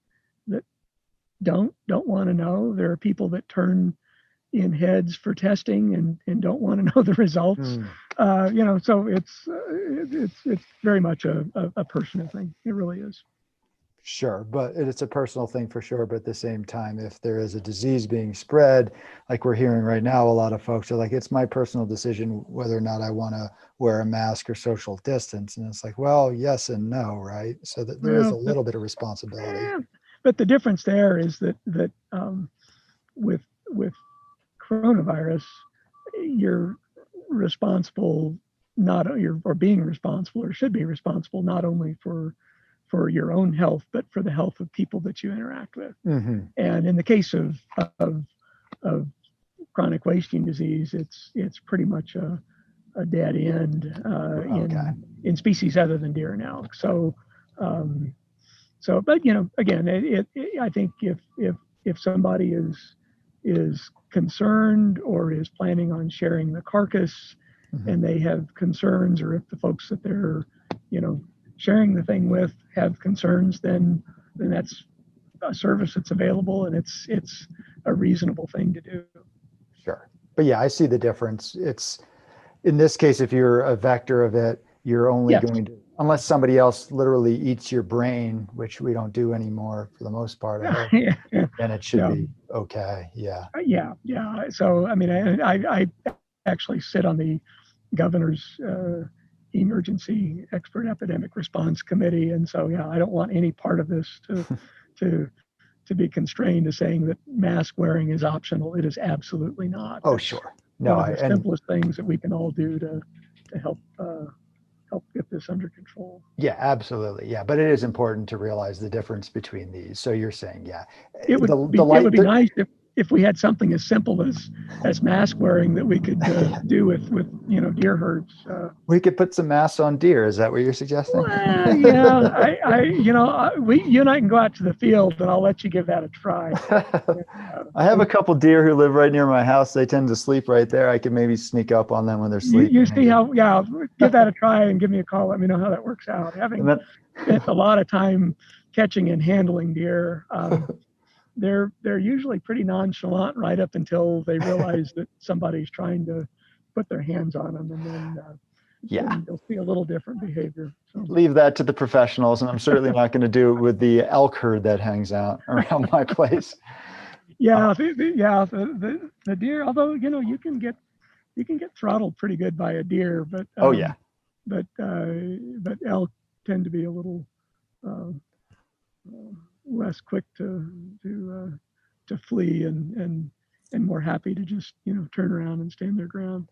don't want to know. There are people that turn in heads for testing and don't want to know the results. So it's very much a personal thing. It really is. Sure, but it's a personal thing for sure. But at the same time, if there is a disease being spread, like we're hearing right now, a lot of folks are like, it's my personal decision whether or not I want to wear a mask or social distance. And it's like, well, yes and no, right? So that there is a Well, little bit of responsibility. but the difference there is that with coronavirus, you're responsible not you're or being responsible or should be responsible not only for your own health but for the health of people that you interact with. Mm-hmm. And in the case of of chronic wasting disease, it's pretty much a dead end Okay. in species other than deer and elk. Um, but again, I think if somebody is concerned or is planning on sharing the carcass, Mm-hmm. and they have concerns, or if the folks that they're sharing the thing with have concerns, then that's a service that's available, and it's a reasonable thing to do. Sure. But yeah, I see the difference. It's in this case, if you're a vector of it, you're only Yes. going to, unless somebody else literally eats your brain, which we don't do anymore for the most part, I hope, then it should be okay. Yeah. Yeah. So, I mean, I actually sit on the governor's emergency expert epidemic response committee. And so, yeah, I don't want any part of this to be constrained to saying that mask wearing is optional. It is absolutely not. Oh, It's sure. No, one of the simplest things that we can all do to help get this under control. Yeah, absolutely. Yeah. But it is important to realize the difference between these. So you're saying, yeah, It would be nice if we had something as simple as mask wearing that we could do with deer herds. We could put some masks on deer. Is that what you're suggesting? Well, yeah, you and I can go out to the field, and I'll let you give that a try. I have a couple deer who live right near my house. They tend to sleep right there. I can maybe sneak up on them when they're sleeping. You see how? Yeah, give that a try and give me a call. Let me know how that works out. Having spent a lot of time catching and handling deer, they're usually pretty nonchalant right up until they realize that somebody's trying to put their hands on them, and then you'll see a little different behavior. So. Leave that to the professionals, and I'm certainly not going to do it with the elk herd that hangs out around my place. Yeah, the deer. Although you can get throttled pretty good by a deer, but but elk tend to be a little less quick to flee and more happy to just turn around and stand their ground.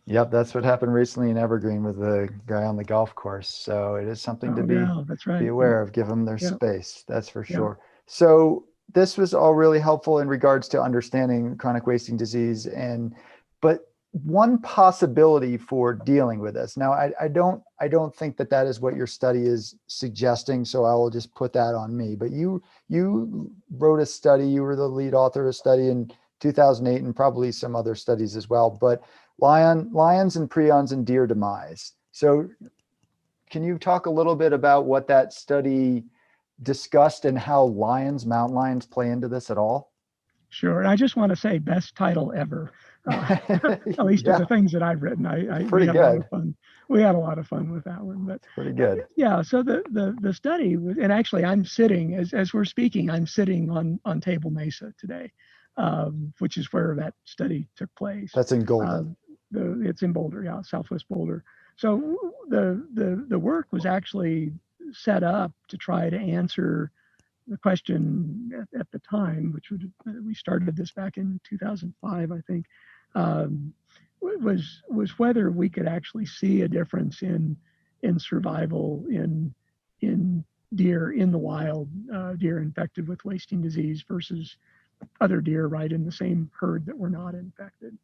Yep, that's what happened recently in Evergreen with the guy on the golf course. So it is something to be aware of. Give them their space. That's for sure. So this was all really helpful in regards to understanding chronic wasting disease, but one possibility for dealing with this. Now, I don't think that is what your study is suggesting, so I will just put that on me. But you wrote a study. You were the lead author of a study in 2008, and probably some other studies as well. But lions and prions and deer demise. So, can you talk a little bit about what that study discussed and how mountain lions play into this at all? Sure. And I just want to say, best title ever. At least of the things that I've written. We had a lot of fun. We had a lot of fun with that one. But pretty good. Yeah. So the study was, and actually I'm sitting as we're speaking, I'm sitting on Table Mesa today, which is where that study took place. That's in Golden. It's in Boulder, Southwest Boulder. So the work was actually set up to try to answer the question at the time, which we started this back in 2005, I think, was whether we could actually see a difference in survival in deer in the wild, deer infected with wasting disease versus other deer right in the same herd that were not infected.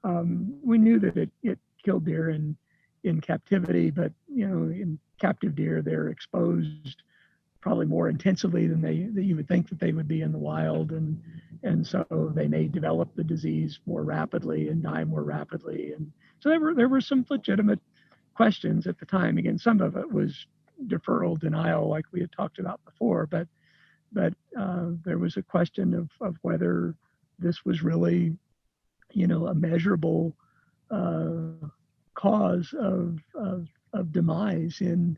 We knew that it killed deer in captivity, but in captive deer they're exposed probably more intensively than you would think that they would be in the wild, and so they may develop the disease more rapidly and die more rapidly. And so there were some legitimate questions at the time. Again, some of it was deferral denial, like we had talked about before, but there was a question of whether this was really a measurable cause of demise in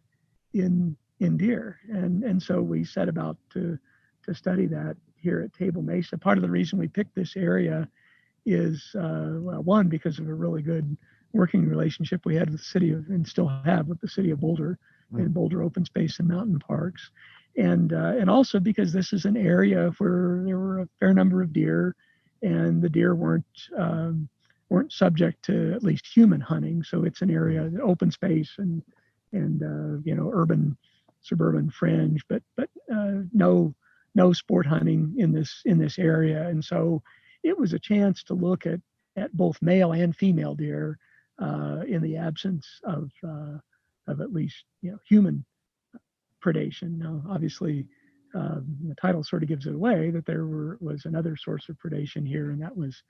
in deer. And so we set about to study that here at Table Mesa. Part of the reason we picked this area is, well, one, because of a really good working relationship we had with the city of, and still have with the city of Boulder, and Boulder Open Space and Mountain Parks. And also because this is an area where there were a fair number of deer, and the deer weren't subject to at least human hunting. So it's an area, open space and urban, suburban fringe, but no sport hunting in this area. And so it was a chance to look at both male and female deer in the absence of at least human predation. Now, obviously, the title sort of gives it away that there was another source of predation here, and that was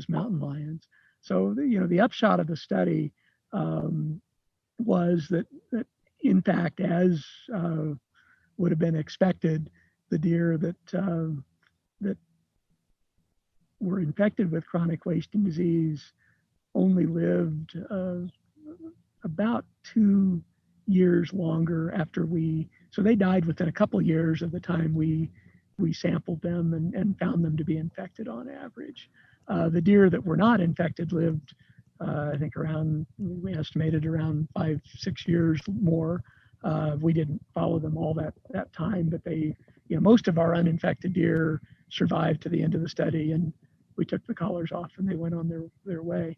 mountain lions. So the upshot of the study was that in fact, as would have been expected, the deer that were infected with chronic wasting disease only lived about 2 years longer after so they died within a couple of years of the time we sampled them and found them to be infected on average. The deer that were not infected lived, I think we estimated around 5-6 years more. We didn't follow them all that time, but most of our uninfected deer survived to the end of the study, and we took the collars off and they went on their way.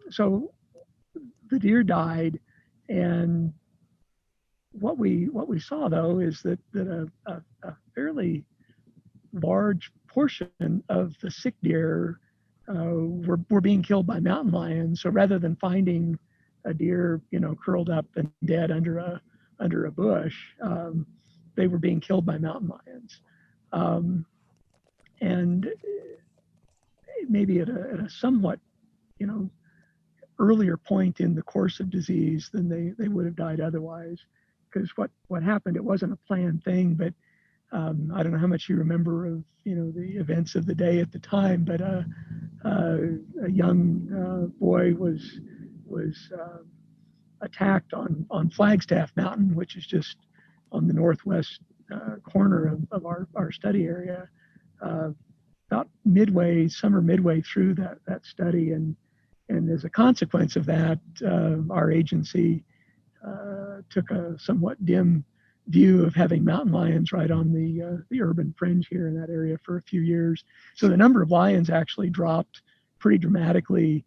So the deer died, and what we saw though is that a fairly large portion of the sick deer were being killed by mountain lions. So rather than finding a deer curled up and dead under a bush, they were being killed by mountain lions. And maybe at a somewhat earlier point in the course of disease than they would have died otherwise. Because what happened, it wasn't a planned thing, but I don't know how much you remember of the events of the day at the time, but a young boy was attacked on Flagstaff Mountain, which is just on the northwest corner of our study area, about summer midway through that study, and as a consequence of that, our agency took a somewhat dim view of having mountain lions right on the urban fringe here in that area for a few years. So the number of lions actually dropped pretty dramatically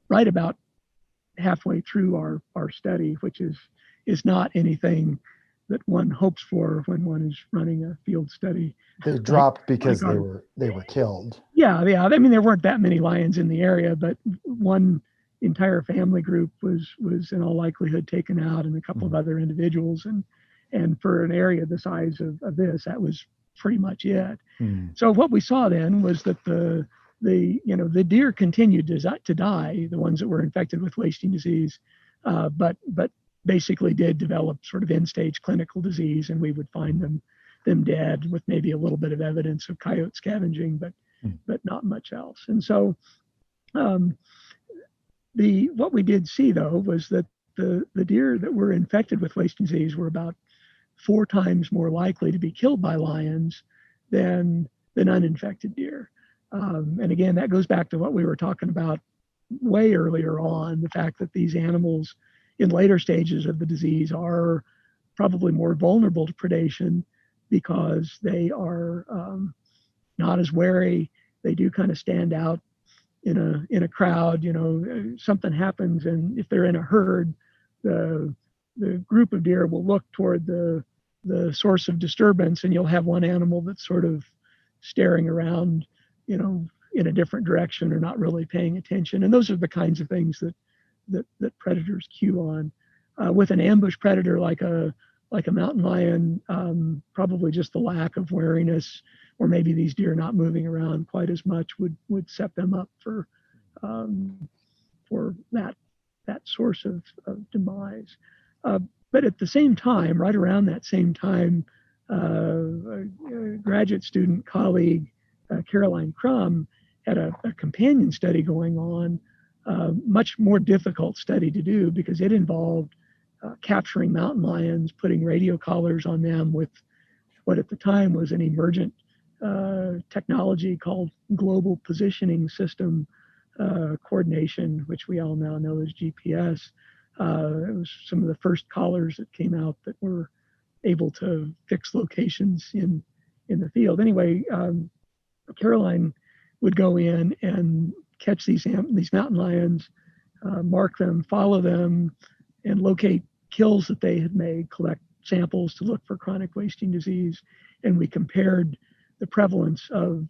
right about halfway through our study, which is not anything that one hopes for when one is running a field study. They dropped because they were killed. Yeah. I mean, there weren't that many lions in the area, but one entire family group was in all likelihood taken out, and a couple of other individuals, and for an area the size of this, that was pretty much it. So what we saw then was that the deer continued to die, the ones that were infected with wasting disease, but basically did develop sort of end-stage clinical disease, and we would find them dead with maybe a little bit of evidence of coyote scavenging, but not much else. And so what we did see though was that the deer that were infected with wasting disease were about 4 times more likely to be killed by lions than uninfected deer. And again, that goes back to what we were talking about way earlier on, the fact that these animals in later stages of the disease are probably more vulnerable to predation because they are not as wary. They do kind of stand out in a crowd. Something happens, and if they're in a herd, the group of deer will look toward the source of disturbance, and you'll have one animal that's sort of staring around, in a different direction or not really paying attention. And those are the kinds of things that predators cue on. With an ambush predator like a mountain lion, probably just the lack of wariness, or maybe these deer not moving around quite as much would set them up for that source of demise. But at the same time, right around that same time, a graduate student colleague, Caroline Crum, had a companion study going on, much more difficult study to do because it involved capturing mountain lions, putting radio collars on them with what at the time was an emergent technology called global positioning system coordination, which we all now know as GPS. It was some of the first collars that came out that were able to fix locations in the field. Anyway, Caroline would go in and catch these mountain lions, mark them, follow them, and locate kills that they had made, collect samples to look for chronic wasting disease. And we compared the prevalence of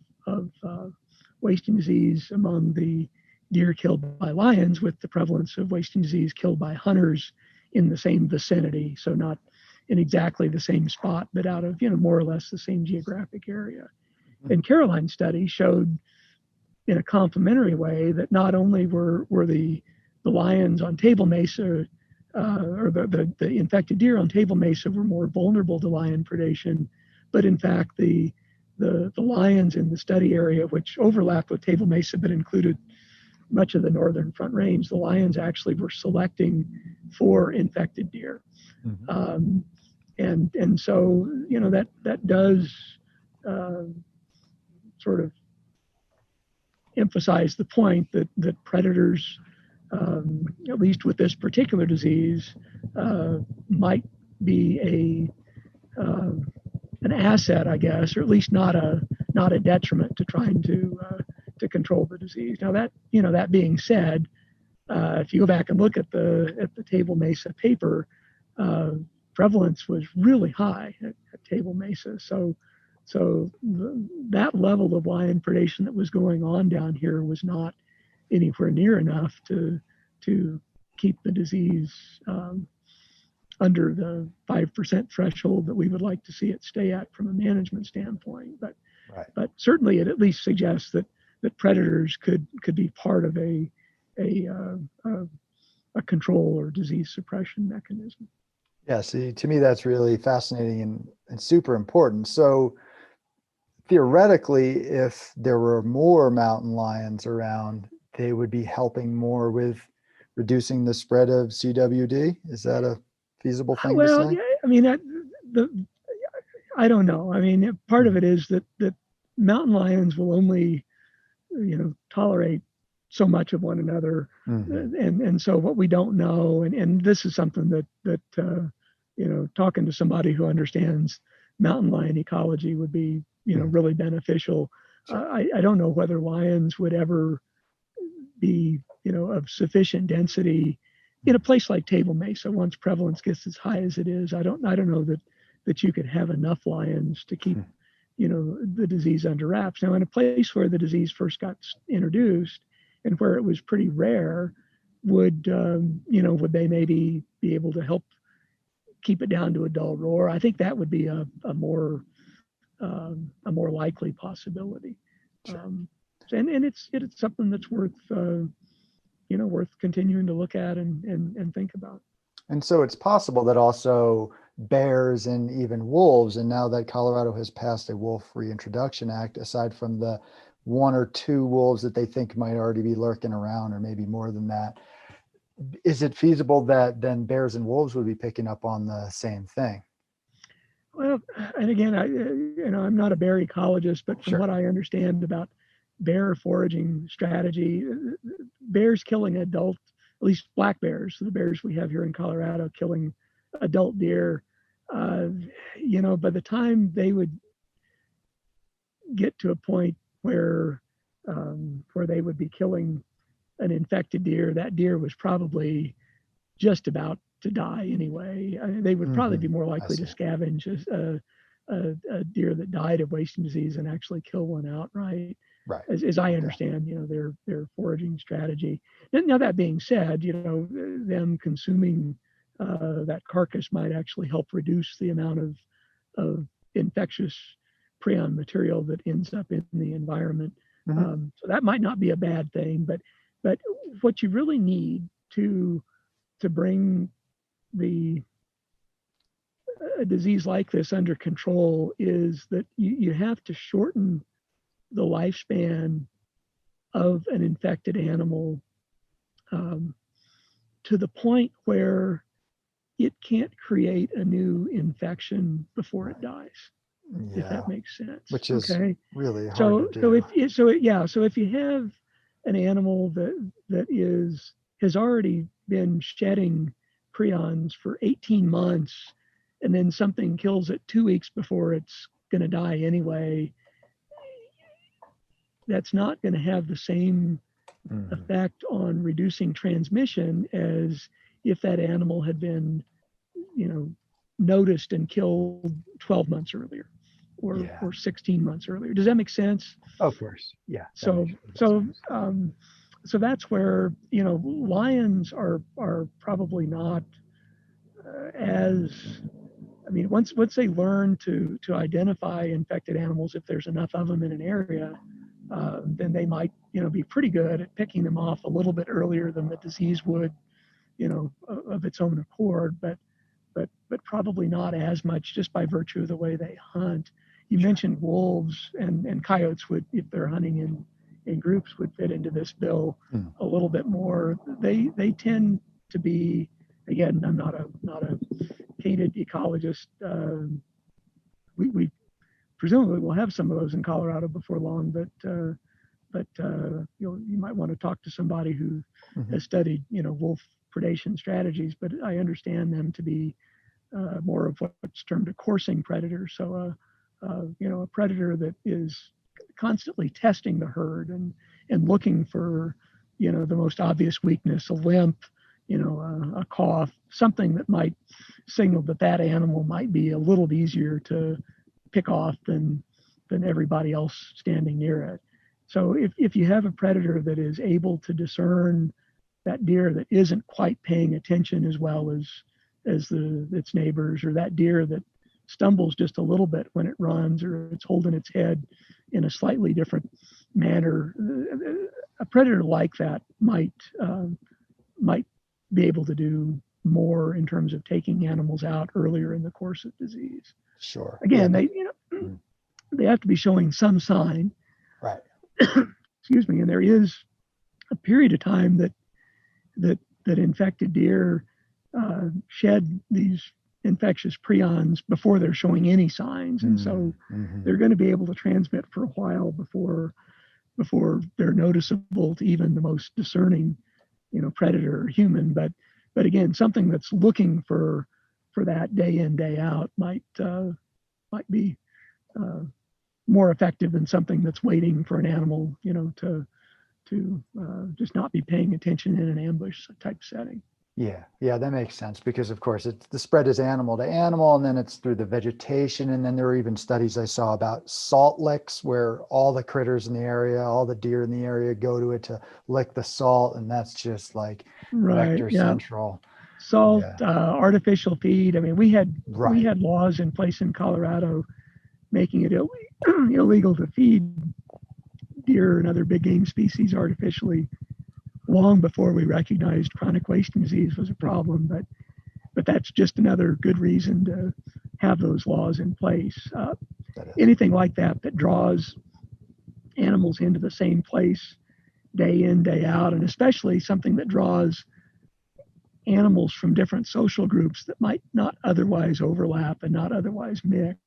wasting disease among the deer killed by lions with the prevalence of wasting disease killed by hunters in the same vicinity. So not in exactly the same spot, but out of, more or less the same geographic area. And Caroline's study showed in a complementary way that not only were the lions on Table Mesa or the infected deer on Table Mesa were more vulnerable to lion predation, but in fact the lions in the study area, which overlapped with Table Mesa but included much of the northern Front Range, the lions actually were selecting for infected deer. Mm-hmm. And so, that does sort of emphasize the point that predators, at least with this particular disease, might be an asset, I guess, or at least not a detriment to trying to control the disease. Now that being said, if you go back and look at the Table Mesa paper, prevalence was really high at Table Mesa. So that level of lion predation that was going on down here was not anywhere near enough to keep the disease under the 5% threshold that we would like to see it stay at from a management standpoint. But certainly it at least suggests that predators could be part of a control or disease suppression mechanism. Yeah, see, to me, that's really fascinating and super important. So theoretically, if there were more mountain lions around, they would be helping more with reducing the spread of CWD. Is that a feasible thing to say? Yeah, I mean, I don't know. I mean, part of it is that mountain lions will only, tolerate so much of one another. Mm-hmm. And so what we don't know, and this is something that talking to somebody who understands mountain lion ecology would be, really beneficial. Sure. I don't know whether lions would ever be, of sufficient density in a place like Table Mesa once prevalence gets as high as it is. I don't know that you could have enough lions to keep, the disease under wraps. Now, in a place where the disease first got introduced and where it was pretty rare, would they maybe be able to help keep it down to a dull roar? I think that would be a more likely possibility. Sure. And it's something that's worth continuing to look at and think about. And so it's possible that also bears and even wolves, and now that Colorado has passed a Wolf Reintroduction Act, aside from the one or two wolves that they think might already be lurking around, or maybe more than that, is it feasible that then bears and wolves would be picking up on the same thing? Well, and again, I'm not a bear ecologist, but from what I understand about bear foraging strategy, bears killing adult, at least black bears, the bears we have here in Colorado, killing adult deer, by the time they would get to a point where they would be killing an infected deer, that deer was probably just about to die anyway. They would probably be more likely to scavenge a deer that died of wasting disease and actually kill one outright. Right. As I understand, their foraging strategy. Now that being said, them consuming that carcass might actually help reduce the amount of infectious prion material that ends up in the environment. Mm-hmm. So that might not be a bad thing, but what you really need to bring a disease like this under control is that you have to shorten the lifespan of an infected animal to the point where it can't create a new infection before it dies, if Yeah. that makes sense. Which is Okay. really hard So to so do. if you have an animal that has already been shedding prions for 18 months, and then something kills it 2 weeks before it's going to die anyway, that's not going to have the same effect on reducing transmission as if that animal had been, noticed and killed 12 months earlier Yeah. or 16 months earlier. Does that make sense? Of course. Yeah. That So makes so sense. so that's where lions are probably not as, I mean, once they learn to identify infected animals, if there's enough of them in an area, then they might be pretty good at picking them off a little bit earlier than the disease would, of its own accord, but probably not as much just by virtue of the way they hunt. You mentioned wolves and coyotes would, if they're hunting in groups, would fit into this bill a little bit more. They tend to be, again, I'm not a painted ecologist. We presumably will have some of those in Colorado before long, but you might want to talk to somebody who has studied wolf predation strategies. But I understand them to be more of what's termed a coursing predator. So a predator that is constantly testing the herd and looking for the most obvious weakness, a limp, a cough, something that might signal that animal might be a little easier to pick off than everybody else standing near it. So if you have a predator that is able to discern that deer that isn't quite paying attention as well as its neighbors, or that deer that stumbles just a little bit when it runs, or it's holding its head in a slightly different manner, a predator like that might be able to do more in terms of taking animals out earlier in the course of disease. Sure. Again, Yeah. they have to be showing some sign. Right. Excuse me. And there is a period of time that infected deer shed these infectious prions before they're showing any signs, and so they're going to be able to transmit for a while before they're noticeable to even the most discerning, predator or human. But again, something that's looking for that day in, day out might be more effective than something that's waiting for an animal, to just not be paying attention in an ambush type setting. Yeah, that makes sense, because of course the spread is animal to animal, and then it's through the vegetation. And then there were even studies I saw about salt licks, where all the critters in the area, all the deer in the area go to it to lick the salt, and that's just like Right. vector Yeah. central. Salt, Yeah. artificial feed. I mean, we had Right. laws in place in Colorado making it illegal to feed deer and other big game species artificially long before we recognized chronic wasting disease was a problem. But that's just another good reason to have those laws in place. Anything like that draws animals into the same place day in, day out, and especially something that draws animals from different social groups that might not otherwise overlap and not otherwise mix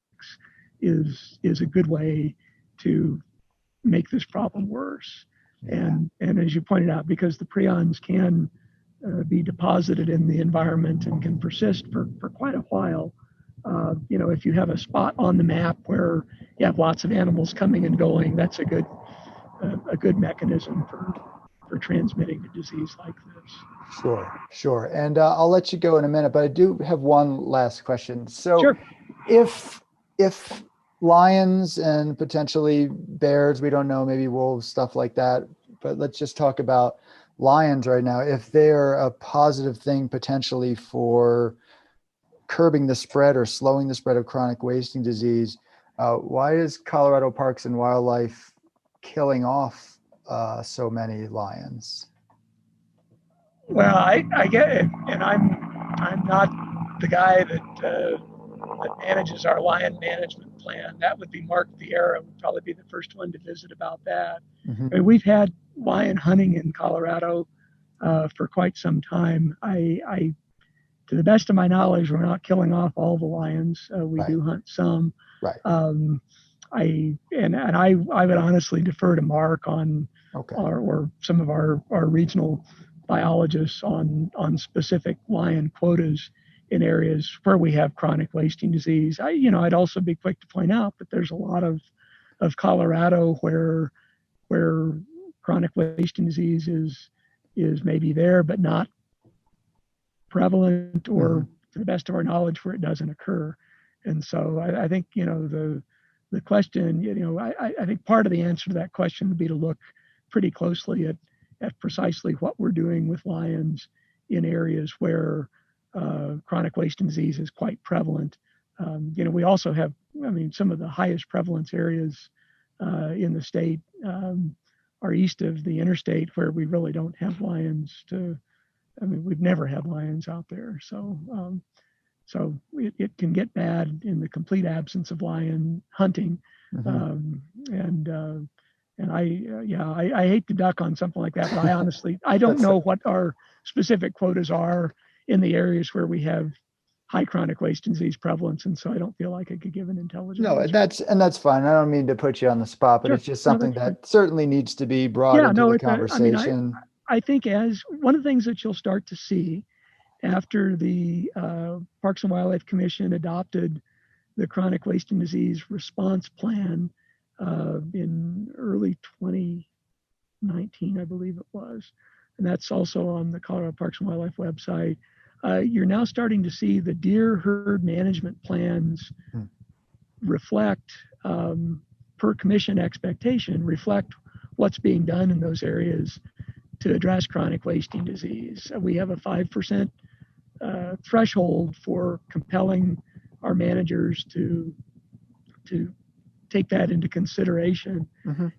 is a good way to make this problem worse. Yeah. And as you pointed out, because the prions can be deposited in the environment and can persist for quite a while. If you have a spot on the map where you have lots of animals coming and going, that's a good mechanism for transmitting a disease like this. Sure. And I'll let you go in a minute, but I do have one last question. So Sure. if lions and potentially bears, we don't know, maybe wolves, stuff like that, but let's just talk about lions right now. If they're a positive thing potentially for curbing the spread or slowing the spread of chronic wasting disease, why is Colorado Parks and Wildlife killing off so many lions? Well, I get it, and I'm not the guy that manages our lion management plan. That would be Mark Vieira, would probably be the first one to visit about that. I mean, we've had lion hunting in Colorado for quite some time. to the best of my knowledge, we're not killing off all the lions. We Right. do hunt some. Right. I would honestly defer to Mark on Okay. or some of our regional biologists on specific lion quotas in areas where we have chronic wasting disease. I'd also be quick to point out that there's a lot of Colorado where chronic wasting disease is maybe there but not prevalent, or to the best of our knowledge where it doesn't occur. And so I think the question, I think part of the answer to that question would be to look pretty closely at precisely what we're doing with lions in areas where chronic wasting disease is quite prevalent. We also have, some of the highest prevalence areas in the state are east of the interstate, where we really don't have lions we've never had lions out there. So it can get bad in the complete absence of lion hunting. And I hate to duck on something like that, but I honestly, I don't know what our specific quotas are in the areas where we have high chronic wasting disease prevalence. And so I don't feel like I could give an intelligent answer. That's fine. I don't mean to put you on the spot, but Sure. it's just something Fine. that certainly needs to be brought into the conversation. I think as one of the things that you'll start to see after the Parks and Wildlife Commission adopted the chronic wasting disease response plan in early 2019, I believe it was, and that's also on the Colorado Parks and Wildlife website. You're now starting to see the deer herd management plans reflect, per commission expectation, reflect what's being done in those areas to address chronic wasting disease. We have a 5% threshold for compelling our managers to take that into consideration.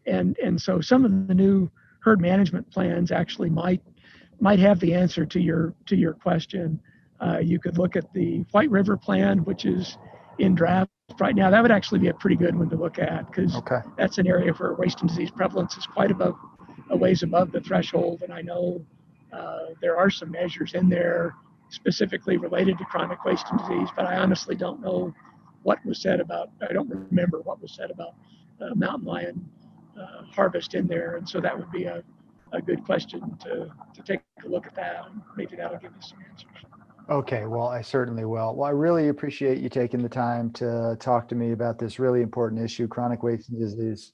And so some of the new herd management plans actually might have the answer to your question. You could look at the White River plan, which is in draft right now. That would actually be a pretty good one to look at, because that's an area where wasting disease prevalence is quite a ways above the threshold. And I know there are some measures in there specifically related to chronic wasting disease, but I honestly don't know what was said about, I don't remember what was said about mountain lion harvest in there. And so that would be a good question to take a look at that, and maybe that'll give you some answers. Okay, well, I certainly will. Well, I really appreciate you taking the time to talk to me about this really important issue, chronic wasting disease.